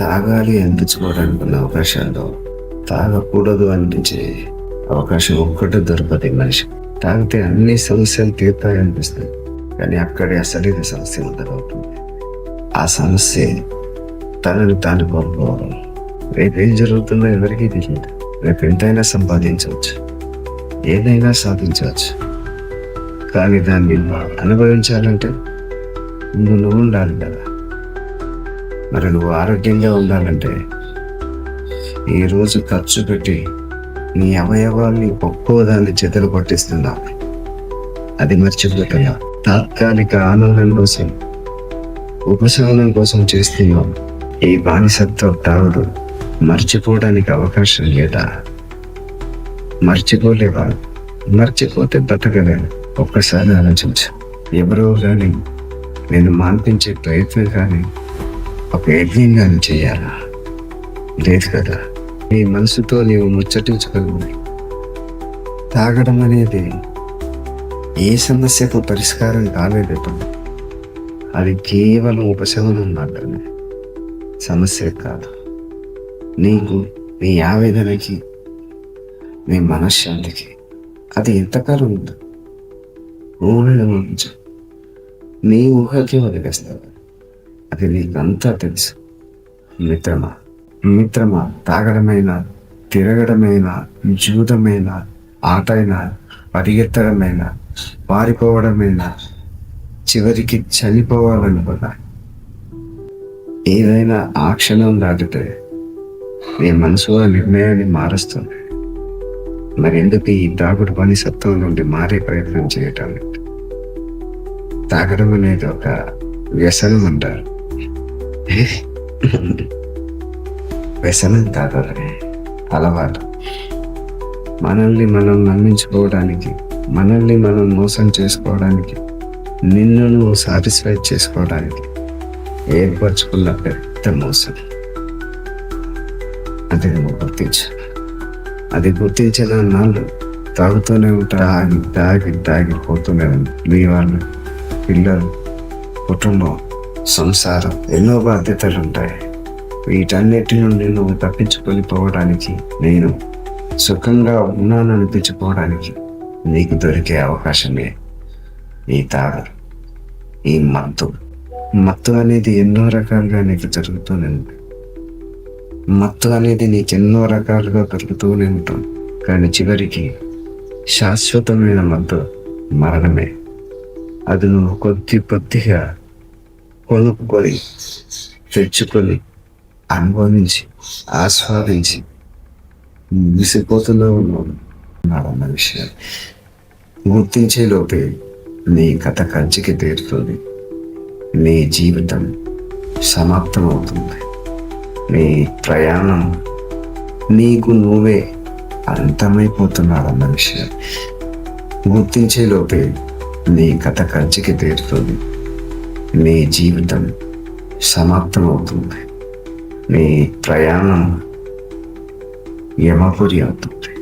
తాగాలి అనిపించుకోవడానికి ఉన్న అవకాశాల్లో తాగకూడదు అనిపించే అవకాశం ఒక్కటే దొరకదు మనిషి. తాగితే అన్ని సమస్యలు తీరుతాయి అనిపిస్తుంది, కానీ అక్కడే అసలైన సమస్య మొదలవుతుంది. ఆ సమస్య తనని తాను కోల్పోవడం. రేపు ఏం జరుగుతుందో ఎవరికీ తెలియదు. రేపు ఎంతైనా సంపాదించవచ్చు, ఏదైనా సాధించవచ్చు, కానీ దాన్ని అనుభవించాలంటే నువ్వు ఉండాలి కదా. మరి నువ్వు ఆరోగ్యంగా ఉండాలంటే ఈరోజు ఖర్చు పెట్టి నీ అవయవాల్ని ఒక్కోదాన్ని చెదలు పట్టిస్తున్నావు. అది మర్చిపోతున్నా. తాత్కాలిక ఆనందం కోసం, ఉపశమనం కోసం చేస్తున్నావు. ఈ బానిసత్వ తాగుడు మర్చిపోవడానికి అవకాశం లేదా? మర్చిపోలేవా? మర్చిపోతే బతకలేను. ఒక్కసారి ఆలోచించు. ఎవరో కానీ నేను మాన్పించే ప్రయత్నం కానీ, ఒక యజ్ఞం కానీ చేయాలా? లేదు కదా. నీ మనసుతో నీవు ముచ్చటించగలవు. తాగడం అనేది ఏ సమస్యకు పరిష్కారం కాలేదు. అది కేవలం ఉపశమనం మాత్రమే, సమస్య కాదు. నీకు, నీ ఆవేదనకి, నీ మనశ్శాంతికి అది ఎంతకాలం ఉంది? ఊహను ఉంచు. నీ ఊహకి వదిలేస్తావు. అది నీకంతా తెలుసు. మిత్రమా, తాగడమైనా, తిరగడమైనా, జూదమైనా, ఆటైనా, పరిగెత్తడమైనా, పారిపోవడమైనా, చివరికి చనిపోవాలనుకున్నా, ఏదైనా ఆ క్షణం దాటితే నీ మనసు ఆ నిర్ణయాన్ని మారుస్తుంది. మరెందుకు ఈ తాగుడు బానిసత్వం నుండి మారే ప్రయత్నం చేయటం? తాగడం అనేది ఒక వ్యసనం అంటారు. వ్యసనం కాదని అలవాటు. మనల్ని మనం నమ్మించుకోవడానికి, మనల్ని మనం మోసం చేసుకోవడానికి, నిన్ను నువ్వు సాటిస్ఫై చేసుకోవడానికి ఏర్పరచుకున్న పెద్ద మోసం. అది నువ్వు గుర్తించు. అది గుర్తించిన నాళ్ళు తాగుతూనే ఉంటారు. తాగిపోతూనే ఉంటారు. మీ వాళ్ళు, పిల్లలు, కుటుంబం, సంసారం, ఎన్నో బాధ్యతలు ఉంటాయి. వీటన్నిటి నుండి నువ్వు తప్పించుకొని పోవడానికి, నేను సుఖంగా ఉన్నాననిపించుకోవడానికి నీకు దొరికే అవకాశమే ఈ తాగరు, ఈ మత్తు. మత్తు అనేది ఎన్నో రకాలుగా నీకు జరుగుతూనే ఉంటుంది. మత్తు అనేది నీకు ఎన్నో రకాలుగా దొరుకుతూనే ఉంటుంది, కానీ చివరికి శాశ్వతమైన మత్తు మరణమే. అది నువ్వు కొద్దిగా కొనుక్కొని, తెచ్చుకొని, అనుభవించి, ఆస్వాదించి విసిపోతూనే ఉన్నాడన్న విషయం గుర్తించే లోపే నీ కథ కంచికి తీరుతుంది. నీ జీవితం సమాప్తమవుతుంది. నీ ప్రయాణం, నీకు నువ్వే అంతమైపోతున్నాడన్న విషయం గుర్తించే లోపే నీ కథ కంచికి తీరుతుంది. నీ జీవితం సమాప్తమవుతుంది. నీ ప్రయాణం యమపురి అవుతుంది.